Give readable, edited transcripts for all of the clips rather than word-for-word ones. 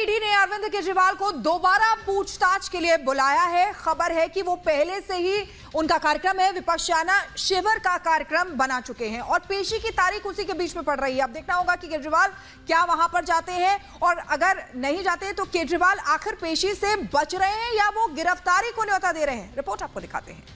ED ने अरविंद केजरीवाल को दोबारा पूछताछ के लिए बुलाया है। खबर है कि वो पहले से ही उनका कार्यक्रम है विपश्यना शिविर का कार्यक्रम बना चुके हैं और पेशी की तारीख उसी के बीच में पड़ रही है। अब देखना होगा कि केजरीवाल क्या वहां पर जाते हैं और अगर नहीं जाते तो केजरीवाल आखिर पेशी से बच रहे हैं या वो गिरफ्तारी को न्योता दे रहे हैं। रिपोर्ट आपको दिखाते हैं।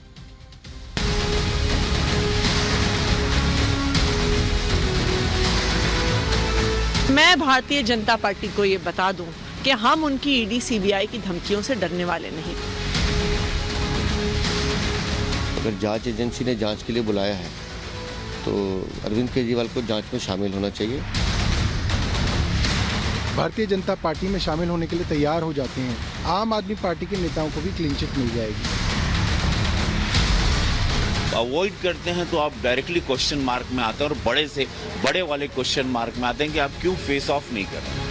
मैं भारतीय जनता पार्टी को ये बता दूं कि हम उनकी ईडी सीबीआई की धमकियों से डरने वाले नहीं। अगर जांच एजेंसी ने जांच के लिए बुलाया है तो अरविंद केजरीवाल को जांच में शामिल होना चाहिए। भारतीय जनता पार्टी में शामिल होने के लिए तैयार हो जाते हैं। आम आदमी पार्टी के नेताओं को भी क्लीन चिट मिल जाएगी। अवॉइड करते हैं तो आप डायरेक्टली क्वेश्चन मार्क में आते हैं और बड़े से बड़े वाले क्वेश्चन मार्क में आते हैं कि आप क्यों फेस ऑफ नहीं कर रहे।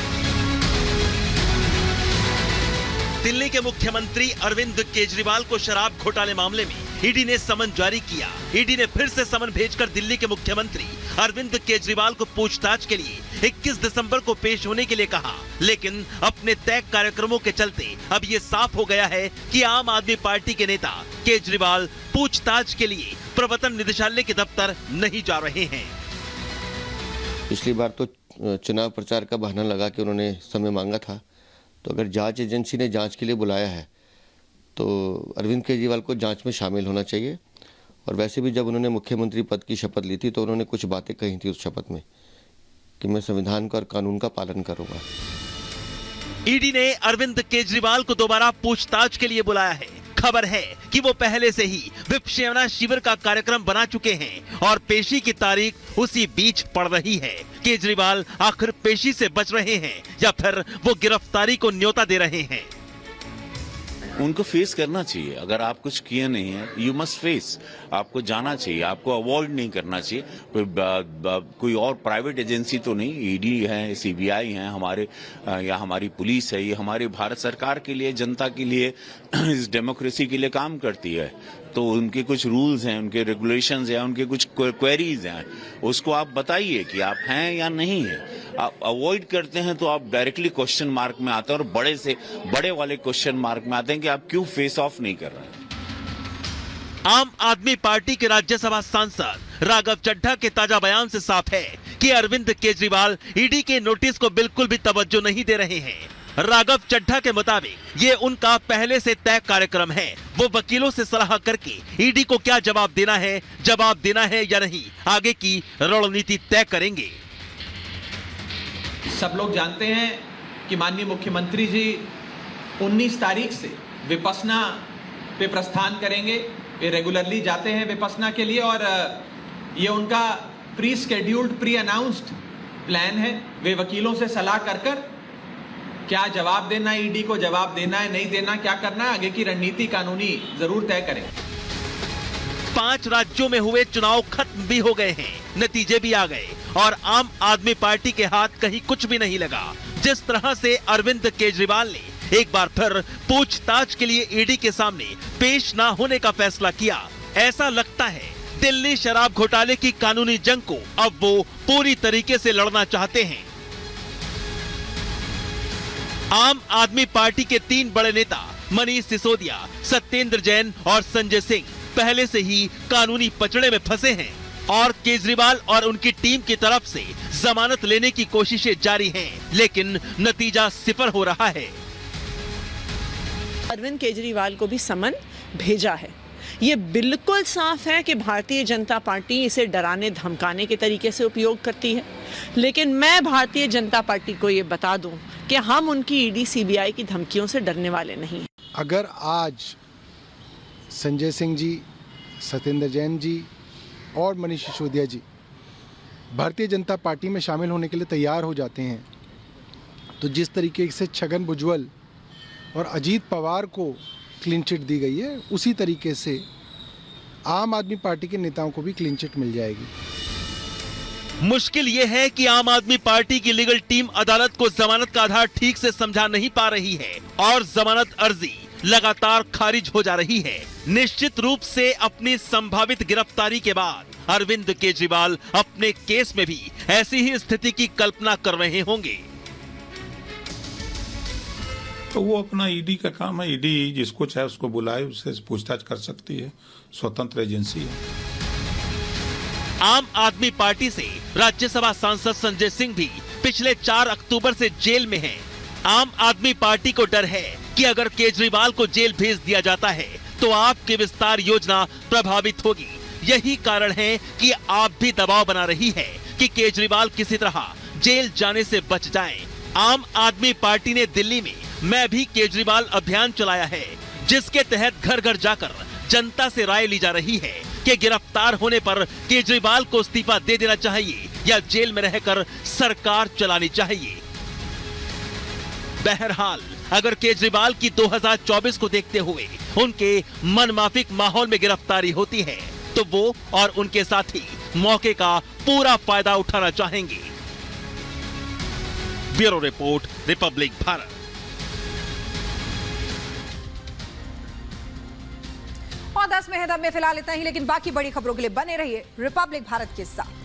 दिल्ली के मुख्यमंत्री अरविंद केजरीवाल को शराब घोटाले मामले में ईडी ने समन जारी किया। ईडी ने फिर से समन भेजकर दिल्ली के मुख्यमंत्री अरविंद केजरीवाल को पूछताछ के लिए 21 दिसंबर को पेश होने के लिए कहा, लेकिन अपने तय कार्यक्रमों के चलते अब ये साफ हो गया है कि आम आदमी पार्टी के नेता केजरीवाल पूछताछ के लिए प्रवर्तन निदेशालय के दफ्तर नहीं जा रहे हैं। पिछली बार तो चुनाव प्रचार का बहाना लगा के उन्होंने समय मांगा था, तो अगर जांच एजेंसी ने जांच के लिए बुलाया है तो अरविंद केजरीवाल को जांच में शामिल होना चाहिए। और वैसे भी जब उन्होंने मुख्यमंत्री पद की शपथ ली थी तो उन्होंने कुछ बातें कही थी उस शपथ में कि मैं संविधान का और कानून का पालन करूंगा। ईडी ने अरविंद केजरीवाल को दोबारा पूछताछ के लिए बुलाया है। खबर है कि वो पहले से ही विपश्यना शिविर का कार्यक्रम बना चुके हैं और पेशी की तारीख उसी बीच पड़ रही है। केजरीवाल आखिर पेशी से बच रहे हैं या फिर वो गिरफ्तारी को न्योता दे रहे हैं। उनको फेस करना चाहिए। अगर आप कुछ किए नहीं है, यू मस्ट फेस। आपको जाना चाहिए, आपको अवॉइड नहीं करना चाहिए। कोई और प्राइवेट एजेंसी तो नहीं, ईडी है, सीबीआई है हमारे या हमारी पुलिस है, ये हमारे भारत सरकार के लिए, जनता के लिए, इस डेमोक्रेसी के लिए काम करती है। तो उनके कुछ रूल्स हैं, उनके रेगुलेशंस हैं, उनके कुछ क्वेरीज हैं, उसको आप बताइए कि आप हैं या नहीं है। आप अवॉइड करते हैं तो आप डायरेक्टली क्वेश्चन मार्क में आते हैं और बड़े से बड़े वाले क्वेश्चन मार्क में आते हैं कि आप क्यों फेस ऑफ नहीं कर रहे। आम आदमी पार्टी के राज्यसभा सांसद राघव चड्ढा के ताजा बयान से साफ है कि अरविंद केजरीवाल ईडी के नोटिस को बिल्कुल भी तवज्जो नहीं दे रहे हैं। राघव चड्ढा के मुताबिक ये उनका पहले से तय कार्यक्रम है। वो वकीलों से सलाह करके ईडी को क्या जवाब देना है या नहीं, आगे की रणनीति तय करेंगे। सब लोग जानते हैं कि माननीय मुख्यमंत्री जी 19 तारीख से विपश्यना पे प्रस्थान करेंगे। वे रेगुलरली जाते हैं विपश्यना के लिए और ये उनका pre scheduled, pre announced plan है। वे वकीलों से सलाह कर क्या जवाब देना है, ईडी को जवाब देना है, नहीं देना, क्या करना है, आगे की रणनीति कानूनी जरूर तय करें। 5 राज्यों में हुए चुनाव खत्म भी हो गए हैं, नतीजे भी आ गए और आम आदमी पार्टी के हाथ कहीं कुछ भी नहीं लगा। जिस तरह से अरविंद केजरीवाल ने एक बार फिर पूछताछ के लिए ईडी के सामने पेश ना होने का फैसला किया, ऐसा लगता है दिल्ली शराब घोटाले की कानूनी जंग को अब वो पूरी तरीके से लड़ना चाहते हैं। आम आदमी पार्टी के 3 बड़े नेता मनीष सिसोदिया, सत्येंद्र जैन और संजय सिंह पहले से ही कानूनी पचड़े में फंसे हैं और केजरीवाल और उनकी टीम की तरफ से जमानत लेने की कोशिशें जारी हैं, लेकिन नतीजा सिफर हो रहा है। अरविंद केजरीवाल को भी समन भेजा है। ये बिल्कुल साफ है कि भारतीय जनता पार्टी इसे डराने धमकाने के तरीके से उपयोग करती है, लेकिन मैं भारतीय जनता पार्टी को ये बता दूं कि हम उनकी ईडी सीबीआई की धमकियों से डरने वाले नहीं हैं। अगर आज संजय सिंह जी, सत्येंद्र जैन जी और मनीष सिसोदिया जी भारतीय जनता पार्टी में शामिल होने के लिए तैयार हो जाते हैं तो जिस तरीके से छगन भुजबल और अजीत पवार को क्लीन चिट दी गई है, उसी तरीके से आम आदमी पार्टी के नेताओं को भी क्लीन चिट मिल जाएगी। मुश्किल ये है कि आम आदमी पार्टी की लीगल टीम अदालत को जमानत का आधार ठीक से समझा नहीं पा रही है और जमानत अर्जी लगातार खारिज हो जा रही है। निश्चित रूप से अपनी संभावित गिरफ्तारी के बाद अरविंद केजरीवाल अपने केस में भी ऐसी ही स्थिति की कल्पना कर रहे होंगे। तो वो अपना ईडी का काम है, ईडी जिसको चाहे उसको बुलाए, उससे पूछताछ कर सकती है, स्वतंत्र एजेंसी है। आम आदमी पार्टी से राज्यसभा सांसद संजय सिंह भी पिछले 4 अक्टूबर से जेल में हैं। आम आदमी पार्टी को डर है कि अगर केजरीवाल को जेल भेज दिया जाता है तो आपकी विस्तार योजना प्रभावित होगी। यही कारण है कि आप भी दबाव बना रही है कि केजरीवाल किसी तरह जेल जाने से बच जाएं। आम आदमी पार्टी ने दिल्ली में मैं भी केजरीवाल अभियान चलाया है, जिसके तहत घर घर जाकर जनता से राय ली जा रही है कि गिरफ्तार होने पर केजरीवाल को इस्तीफा दे देना चाहिए या जेल में रहकर सरकार चलानी चाहिए। बहरहाल अगर केजरीवाल की 2024 को देखते हुए उनके मनमाफिक माहौल में गिरफ्तारी होती है तो वो और उनके साथी मौके का पूरा फायदा उठाना चाहेंगे। Bureau report, Republic Bharat. और 10 में है दम में फिलहाल इतना ही, लेकिन बाकी बड़ी खबरों के लिए बने रहिए रिपब्लिक भारत के साथ।